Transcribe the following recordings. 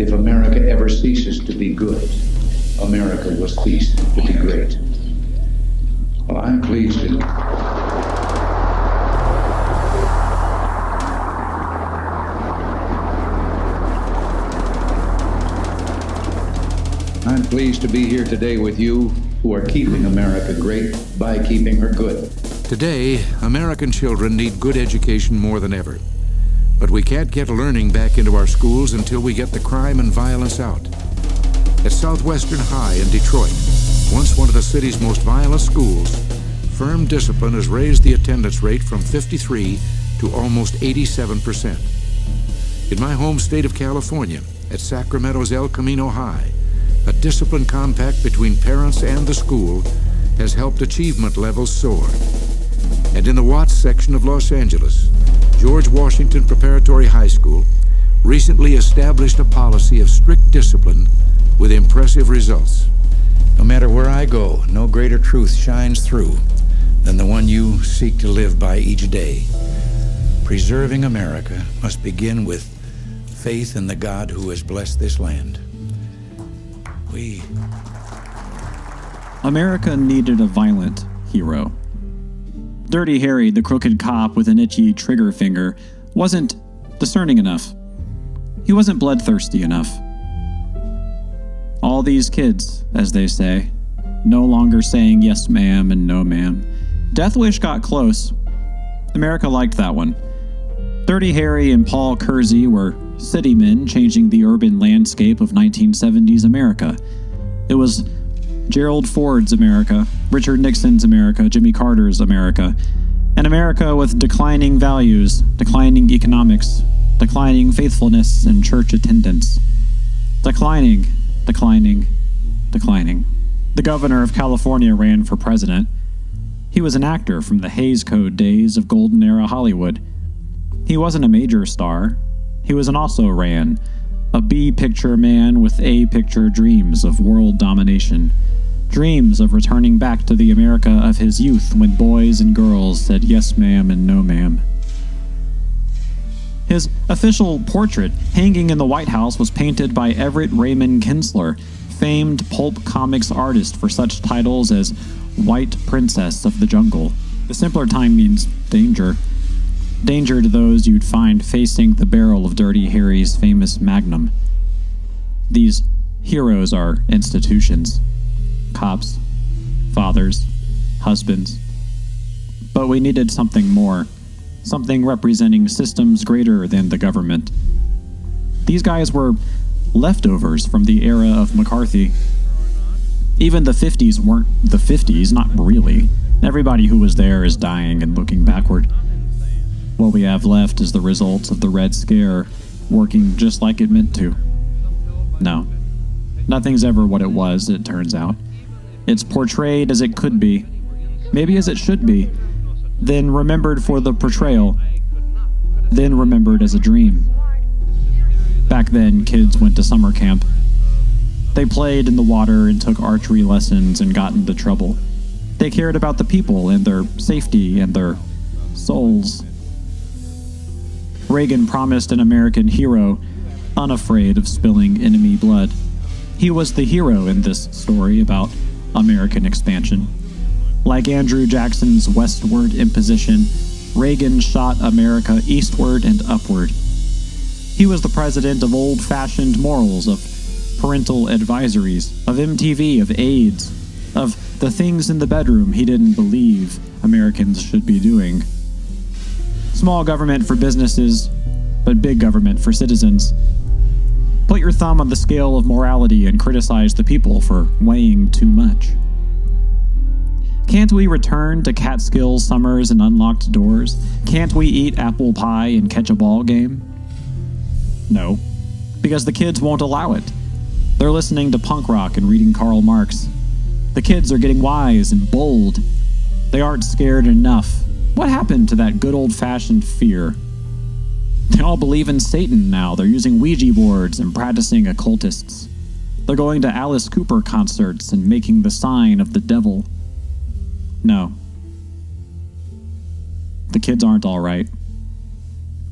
if America ever ceases to be good, America will cease to be great. Well, I'm pleased to... I'm pleased to be here today with you who are keeping America great by keeping her good. Today, American children need good education more than ever. But we can't get learning back into our schools until we get the crime and violence out. At Southwestern High in Detroit, once one of the city's most violent schools, firm discipline has raised the attendance rate from 53 to almost 87%. In my home state of California, at Sacramento's El Camino High, a discipline compact between parents and the school has helped achievement levels soar. And in the Watts section of Los Angeles, George Washington Preparatory High School recently established a policy of strict discipline with impressive results. No matter where I go, no greater truth shines through than the one you seek to live by each day. Preserving America must begin with faith in the God who has blessed this land. America needed a violent hero. Dirty Harry, the crooked cop with an itchy trigger finger, wasn't discerning enough. He wasn't bloodthirsty enough. All these kids, as they say, no longer saying yes ma'am and no ma'am. Death Wish got close. America liked that one. Dirty Harry and Paul Kersey were city men changing the urban landscape of 1970s America. It was Gerald Ford's America, Richard Nixon's America, Jimmy Carter's America, an America with declining values, declining economics, declining faithfulness and church attendance. Declining. The governor of California ran for president. He was an actor from the Hays Code days of golden era Hollywood. He wasn't a major star. He was an also-ran, a B-picture man with A-picture dreams of world domination, dreams of returning back to the America of his youth when boys and girls said yes ma'am and no ma'am. His official portrait hanging in the White House was painted by Everett Raymond Kinsler, famed pulp comics artist for such titles as White Princess of the Jungle. The simpler time means danger. Danger to those you'd find facing the barrel of Dirty Harry's famous magnum. These heroes are institutions. Cops, fathers, husbands. But we needed something more. Something representing systems greater than the government. These guys were leftovers from the era of McCarthy. Even the 50s weren't the 50s, not really. Everybody who was there is dying and looking backward. What we have left is the results of the Red Scare, working just like it meant to. No, nothing's ever what it was, it turns out. It's portrayed as it could be, maybe as it should be, then remembered for the portrayal, then remembered as a dream. Back then, kids went to summer camp. They played in the water and took archery lessons and got into trouble. They cared about the people and their safety and their souls. Reagan promised an American hero, unafraid of spilling enemy blood. He was the hero in this story about American expansion. Like Andrew Jackson's westward imposition, Reagan shot America eastward and upward. He was the president of old-fashioned morals, of parental advisories, of MTV, of AIDS, of the things in the bedroom he didn't believe Americans should be doing. Small government for businesses, but big government for citizens. Put your thumb on the scale of morality and criticize the people for weighing too much. Can't we return to Catskill summers and unlocked doors? Can't we eat apple pie and catch a ball game? No, because the kids won't allow it. They're listening to punk rock and reading Karl Marx. The kids are getting wise and bold. They aren't scared enough. What happened to that good old-fashioned fear? They all believe in Satan now. They're using Ouija boards and practicing occultists. They're going to Alice Cooper concerts and making the sign of the devil. No. The kids aren't all right.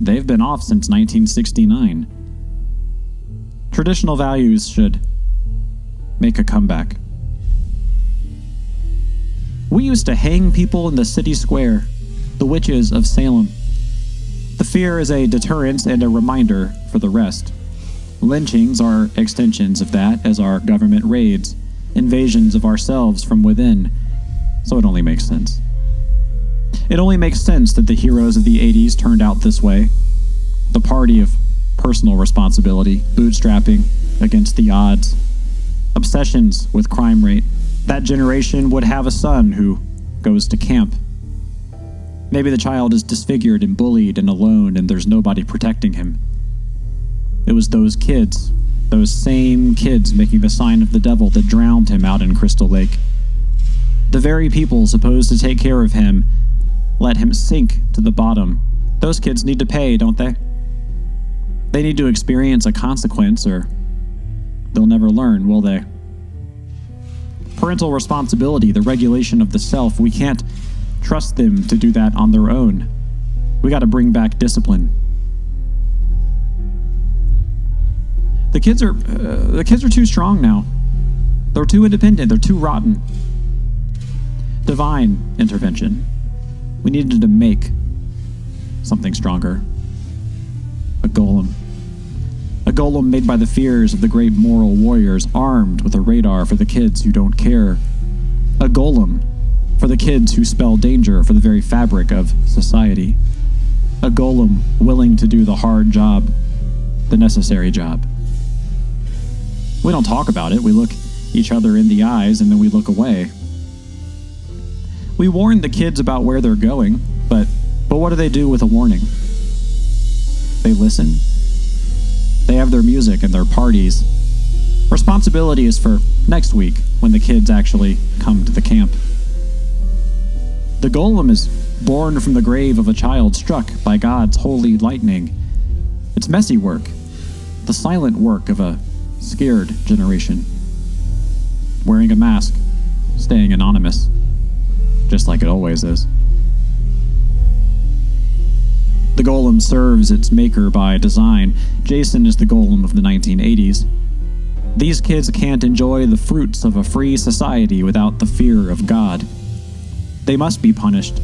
They've been off since 1969. Traditional values should make a comeback. We used to hang people in the city square, the witches of Salem. The fear is a deterrent and a reminder for the rest. Lynchings are extensions of that, as are government raids, invasions of ourselves from within, so it only makes sense. It only makes sense that the heroes of the 80s turned out this way. The party of personal responsibility, bootstrapping against the odds, obsessions with crime rate. That generation would have a son who goes to camp. Maybe the child is disfigured and bullied and alone and there's nobody protecting him. It was those kids, those same kids making the sign of the devil that drowned him out in Crystal Lake. The very people supposed to take care of him let him sink to the bottom. Those kids need to pay, don't they? They need to experience a consequence or they'll never learn, will they? Parental responsibility, the regulation of the self, we can't trust them to do that on their own. We got to bring back discipline. The kids are too strong now. They're too independent. They're too rotten. Divine intervention. We needed to make something stronger. A golem. A golem made by the fears of the great moral warriors, armed with a radar for the kids who don't care. A golem for the kids who spell danger for the very fabric of society. A golem willing to do the hard job, the necessary job. We don't talk about it. We look each other in the eyes and then we look away. We warn the kids about where they're going, but what do they do with a warning? They listen. They have their music and their parties. Responsibility is for next week when the kids actually come to the camp. The golem is born from the grave of a child struck by God's holy lightning. It's messy work, the silent work of a scared generation. Wearing a mask, staying anonymous, just like it always is. The golem serves its maker by design. Jason is the golem of the 1980s. These kids can't enjoy the fruits of a free society without the fear of God. They must be punished.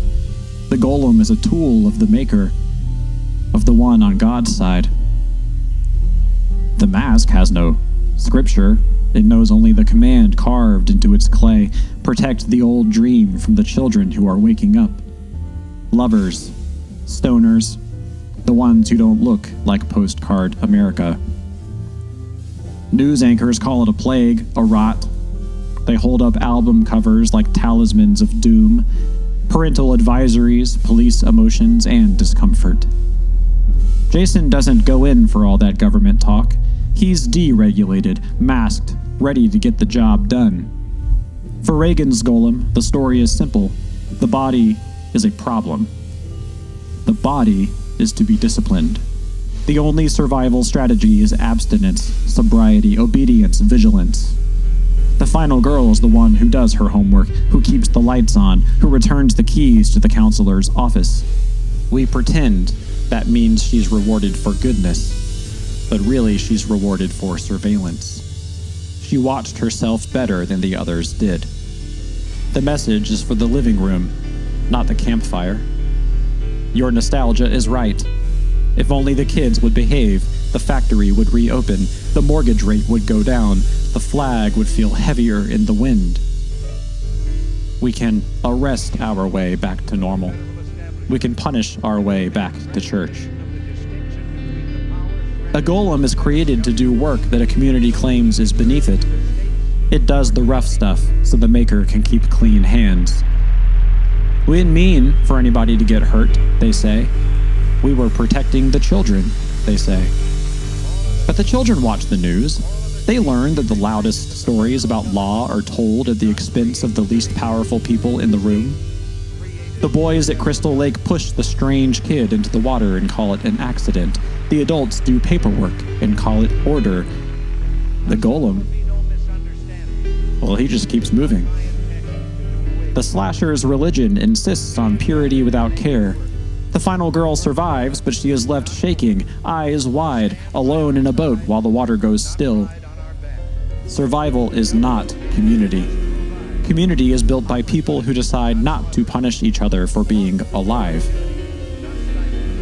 The golem is a tool of the maker, of the one on God's side. The mask has no scripture. It knows only the command carved into its clay. Protect the old dream from the children who are waking up. Lovers, stoners, the ones who don't look like postcard America. News anchors call it a plague, a rot. They hold up album covers like talismans of doom, parental advisories, police emotions, and discomfort. Jason doesn't go in for all that government talk. He's deregulated, masked, ready to get the job done. For Reagan's golem, the story is simple. The body is a problem. The body is to be disciplined. The only survival strategy is abstinence, sobriety, obedience, vigilance. The final girl is the one who does her homework, who keeps the lights on, who returns the keys to the counselor's office. We pretend that means she's rewarded for goodness, but really she's rewarded for surveillance. She watched herself better than the others did. The message is for the living room, not the campfire. Your nostalgia is right. If only the kids would behave, the factory would reopen, the mortgage rate would go down, the flag would feel heavier in the wind. We can arrest our way back to normal. We can punish our way back to church. A golem is created to do work that a community claims is beneath it. It does the rough stuff so the maker can keep clean hands. We didn't mean for anybody to get hurt, they say. We were protecting the children, they say. But the children watch the news. They learn that the loudest stories about law are told at the expense of the least powerful people in the room. The boys at Crystal Lake push the strange kid into the water and call it an accident. The adults do paperwork and call it order. The golem, well, he just keeps moving. The slasher's religion insists on purity without care. The final girl survives, but she is left shaking, eyes wide, alone in a boat while the water goes still. Survival is not community. Community is built by people who decide not to punish each other for being alive.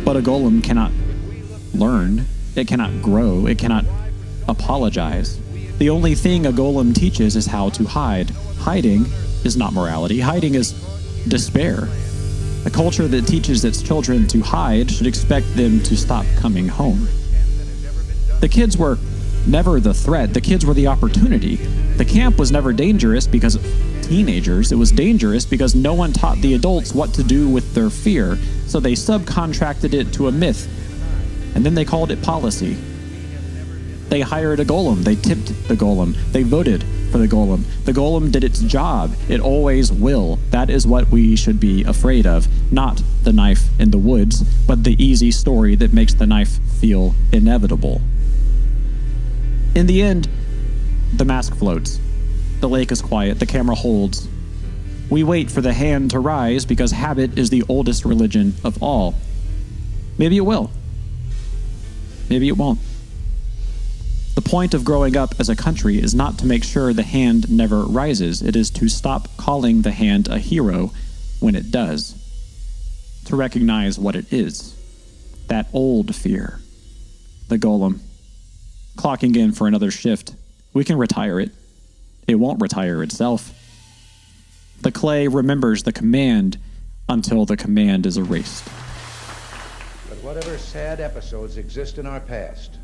But a golem cannot learn, it cannot grow, it cannot apologize. The only thing a golem teaches is how to hide. Hiding is not morality, hiding is despair. A culture that teaches its children to hide should expect them to stop coming home. The kids were never the threat, the kids were the opportunity. The camp was never dangerous because of teenagers, it was dangerous because no one taught the adults what to do with their fear, so they subcontracted it to a myth, and then they called it policy. They hired a golem, they tipped the golem, they voted for the golem. The golem did its job, it always will. That is what we should be afraid of, not the knife in the woods, but the easy story that makes the knife feel inevitable. In the end, the mask floats. The lake is quiet, the camera holds. We wait for the hand to rise because habit is the oldest religion of all. Maybe it will. Maybe it won't. The point of growing up as a country is not to make sure the hand never rises. It is to stop calling the hand a hero when it does. To recognize what it is. That old fear. The golem. Clocking in for another shift. We can retire it. It won't retire itself. The clay remembers the command until the command is erased. But whatever sad episodes exist in our past,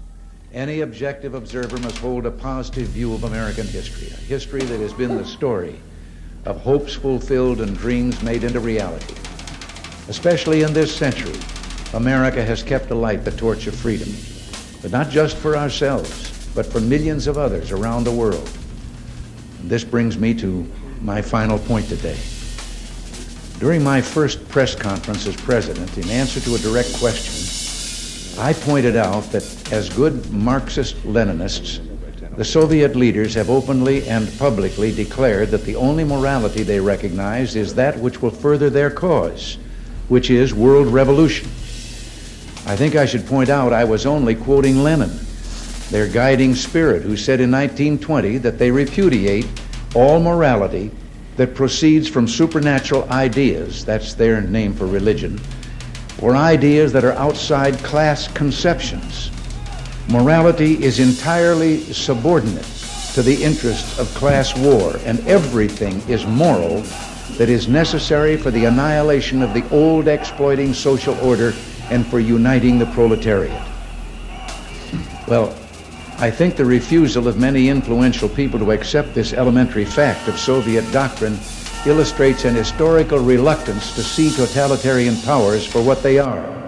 any objective observer must hold a positive view of American history, a history that has been the story of hopes fulfilled and dreams made into reality. Especially in this century, America has kept alight the torch of freedom, but not just for ourselves, but for millions of others around the world. And this brings me to my final point today. During my first press conference as president, in answer to a direct question, I pointed out that as good Marxist-Leninists, the Soviet leaders have openly and publicly declared that the only morality they recognize is that which will further their cause, which is world revolution. I think I should point out I was only quoting Lenin, their guiding spirit, who said in 1920 that they repudiate all morality that proceeds from supernatural ideas, that's their name for religion, or ideas that are outside class conceptions. Morality is entirely subordinate to the interests of class war, and everything is moral that is necessary for the annihilation of the old exploiting social order and for uniting the proletariat. Well, I think the refusal of many influential people to accept this elementary fact of Soviet doctrine illustrates an historical reluctance to see totalitarian powers for what they are.